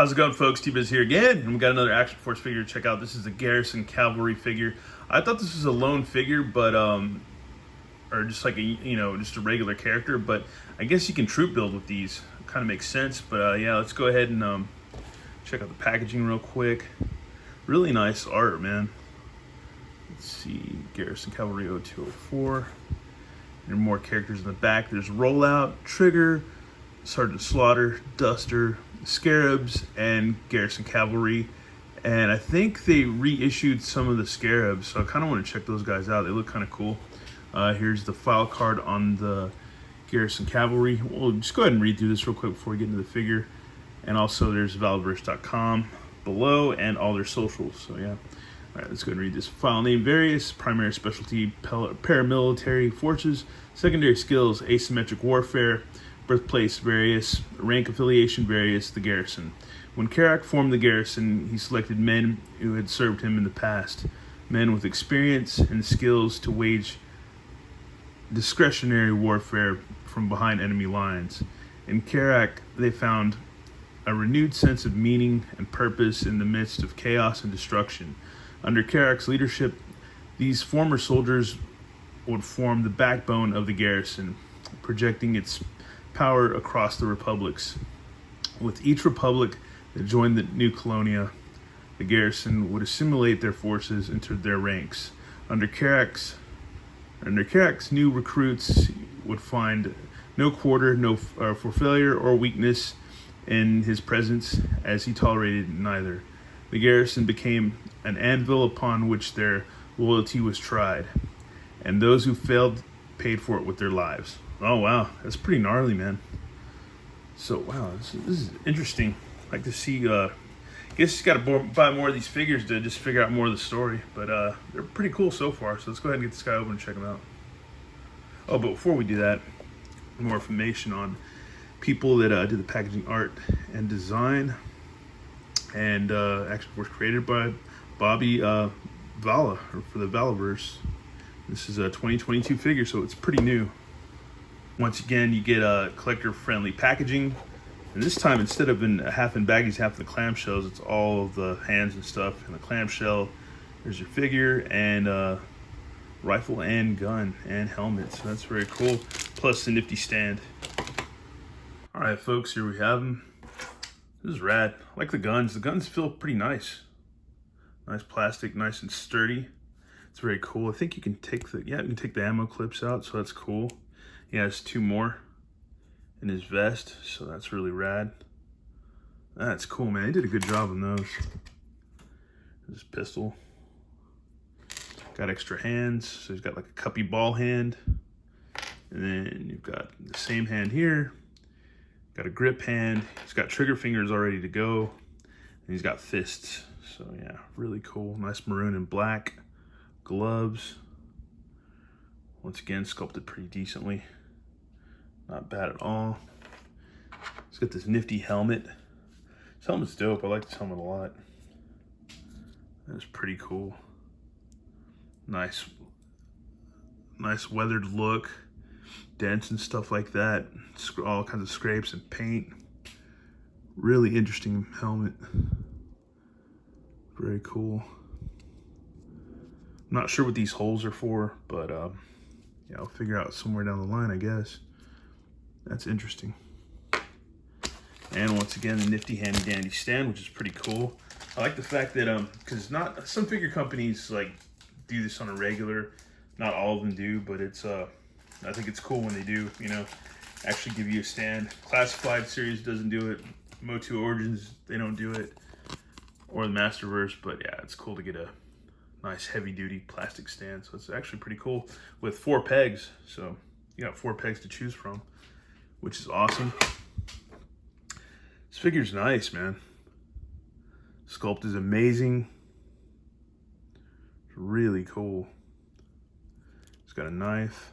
How's it going, folks? T-Biz here again, and we got another Action Force figure to check out. This is the Garrison Calvary figure. I thought this was a lone figure, but or just like just a regular character. But I guess you can troop build with these. Kind of makes sense. But yeah, let's go ahead and check out the packaging real quick. Really nice art, man. Let's see, Garrison Calvary 0204. There are more characters in the back. There's Rollout, Trigger, Sergeant Slaughter, Duster, Scarabs, and Garrison Calvary. And I think they reissued some of the Scarabs, so I kind of want to check those guys out. They look kind of cool. Here's the file card on the Garrison Calvary. We'll just go ahead and read through this real quick before we get into the figure. And also there's Valaverse.com below and all their socials. So yeah. All right, let's go ahead and read this. File name: various, primary specialty paramilitary forces, secondary skills asymmetric warfare, birthplace various, rank affiliation various, the Garrison. When Karak formed the Garrison, he selected men who had served him in the past, men with experience and skills to wage discretionary warfare from behind enemy lines. In Karak, they found a renewed sense of meaning and purpose in the midst of chaos and destruction. Under Karak's leadership, these former soldiers would form the backbone of the Garrison, projecting its power across the republics. With each republic that joined the new colonia, the Garrison would assimilate their forces into their ranks. Under Karak's new recruits would find no quarter for failure or weakness in his presence, as he tolerated neither. The Garrison became an anvil upon which their loyalty was tried, and those who failed paid for it with their lives. Oh wow, that's pretty gnarly, man. So wow, this is interesting. I like to see. I guess you got to buy more of these figures to just figure out more of the story. But they're pretty cool so far. So let's go ahead and get this guy open and check him out. Oh, but before we do that, more information on people that did the packaging art and design. And Action Force created by Bobby Vala, or for the Valaverse. This is a 2022 figure, so it's pretty new. Once again, you get a collector-friendly packaging. And this time, instead of half in baggies, half in the clamshells, it's all of the hands and stuff in the clamshell. There's your figure and rifle and gun and helmet. So that's very cool. Plus the nifty stand. All right, folks, here we have them. This is rad. I like the guns. The guns feel pretty nice. Nice plastic, nice and sturdy. It's very cool. I think you can take you can take the ammo clips out, so that's cool. He has two more in his vest, so that's really rad. That's cool, man. They did a good job on those. This pistol. Got extra hands, so he's got like a cuppy ball hand. And then you've got the same hand here. Got a grip hand. He's got trigger fingers all ready to go. And he's got fists. So yeah, really cool. Nice maroon and black. Gloves. Once again, sculpted pretty decently. Not bad at all. He's got this nifty helmet. This helmet's dope. I like this helmet a lot. That's pretty cool. Nice weathered look. Dents and stuff like that. All kinds of scrapes and paint. Really interesting helmet. Very cool. I'm not sure what these holes are for, but yeah, I'll figure out somewhere down the line, I guess. That's interesting. And once again, the nifty handy dandy stand, which is pretty cool. I like the fact that because not some figure companies like do this on a regular. Not all of them do, but it's I think it's cool when they do, actually give you a stand. Classified series doesn't do it. Motu Origins, they don't do it. Or the Masterverse, but yeah, it's cool to get a nice heavy duty plastic stand. So it's actually pretty cool with 4 pegs. So you got 4 pegs to choose from, which is awesome. This figure's nice, man. Sculpt is amazing. It's really cool. It's got a knife.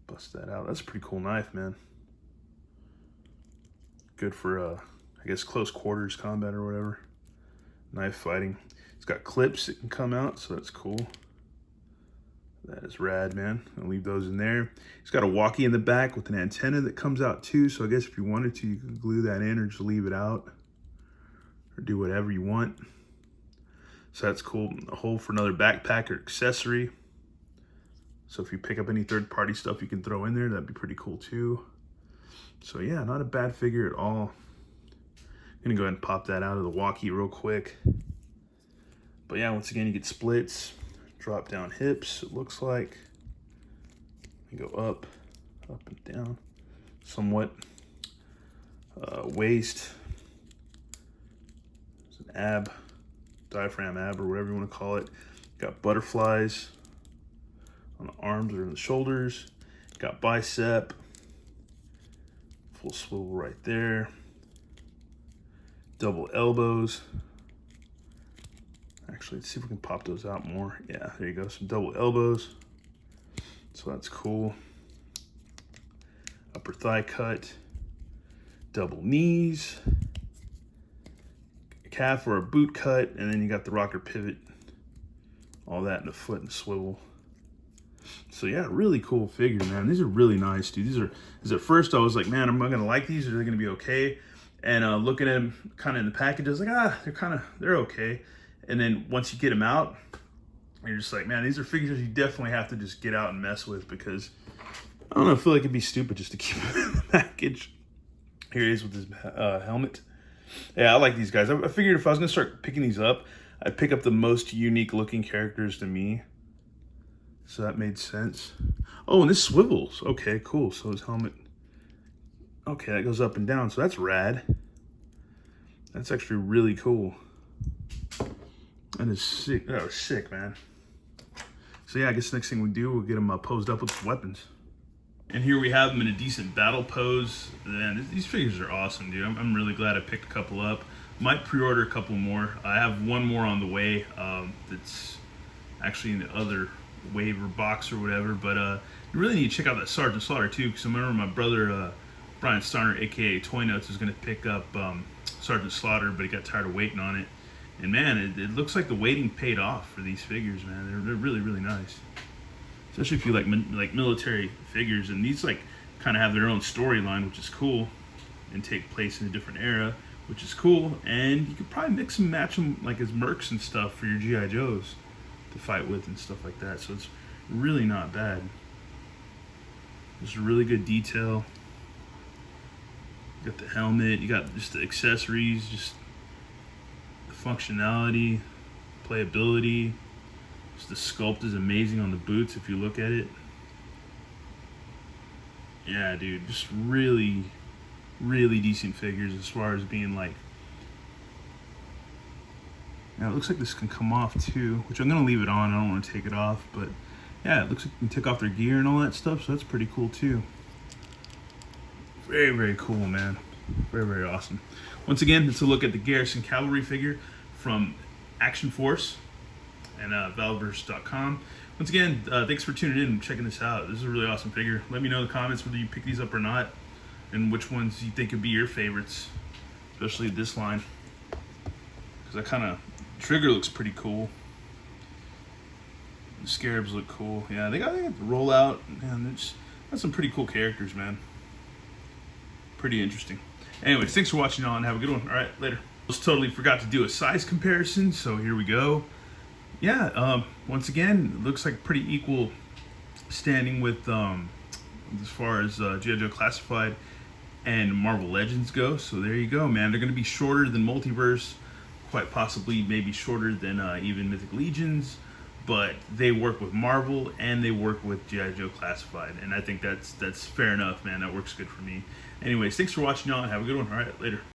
Bust that out. That's a pretty cool knife, man. Good for, I guess, close quarters combat or whatever. Knife fighting. It's got clips that can come out, so that's cool. That is rad, man. I'll leave those in there. He's got a walkie in the back with an antenna that comes out too. So I guess if you wanted to, you could glue that in or just leave it out or do whatever you want. So that's cool. A hole for another backpack or accessory. So if you pick up any third-party stuff you can throw in there, that'd be pretty cool too. So yeah, not a bad figure at all. I'm gonna go ahead and pop that out of the walkie real quick. But yeah, once again, you get splits, drop down hips, it looks like. You go up and down, somewhat. Waist, it's an ab, diaphragm ab, or whatever you want to call it. Got butterflies on the arms or the shoulders. Got bicep, full swivel right there. Double elbows. Actually, let's see if we can pop those out more. Yeah, there you go, some double elbows. So that's cool. Upper thigh cut, double knees, a calf or a boot cut, and then you got the rocker pivot, all that in the foot and swivel. So yeah, really cool figure, man. These are really nice, dude. Because at first I was like, man, am I gonna like these? Or are they gonna be okay? And looking at them kind of in the package, I was like, they're okay. And then once you get them out, you're just like, man, these are figures you definitely have to just get out and mess with, because I don't know, I feel like it'd be stupid just to keep them in the package. Here he is with his helmet. Yeah, I like these guys. I figured if I was gonna start picking these up, I'd pick up the most unique looking characters to me. So that made sense. Oh, and this swivels. Okay, cool. So his helmet, okay, that goes up and down. So that's rad. That's actually really cool. That is sick. That was sick, man. So yeah, I guess the next thing we do, we'll get him posed up with weapons. And here we have him in a decent battle pose. Man, these figures are awesome, dude. I'm really glad I picked a couple up. Might pre-order a couple more. I have one more on the way that's actually in the other waiver box or whatever. But you really need to check out that Sergeant Slaughter too, because I remember my brother Brian Starner, aka Toy Notes, was going to pick up Sergeant Slaughter, but he got tired of waiting on it. And man, it looks like the waiting paid off for these figures, man. They're really, really nice. Especially if you like military figures, and these like kind of have their own storyline, which is cool, and take place in a different era, which is cool. And you could probably mix and match them like as mercs and stuff for your GI Joes to fight with and stuff like that. So it's really not bad. Just a really good detail. You got the helmet, you got just the accessories, just the functionality, playability. Just the sculpt is amazing on the boots if you look at it. Yeah, dude, just really, really decent figures as far as being like. Now it looks like this can come off too, which I'm gonna leave it on. I don't want to take it off, but yeah, it looks like you can take off their gear and all that stuff, so that's pretty cool too. Very, very cool, man. Very, very awesome. Once again, it's a look at the Garrison Calvary figure from Action Force and Valaverse.com. Once again, thanks for tuning in and checking this out. This is a really awesome figure. Let me know in the comments whether you pick these up or not, and which ones you think would be your favorites, especially this line. Because that kind of trigger looks pretty cool. The scarabs look cool. Yeah, they got the rollout. Man, that's some pretty cool characters, man. Pretty interesting. Anyways, thanks for watching on. Have a good one. All right, later. Just totally forgot to do a size comparison, so here we go. Yeah, once again, it looks like pretty equal standing with as far as G.I. Joe Classified and Marvel Legends go. So there you go, man. They're going to be shorter than Multiverse, quite possibly maybe shorter than even Mythic Legions, but they work with Marvel and they work with G.I. Joe Classified, and I think that's fair enough, man. That works good for me. Anyways, thanks for watching, y'all, and have a good one. All right, later.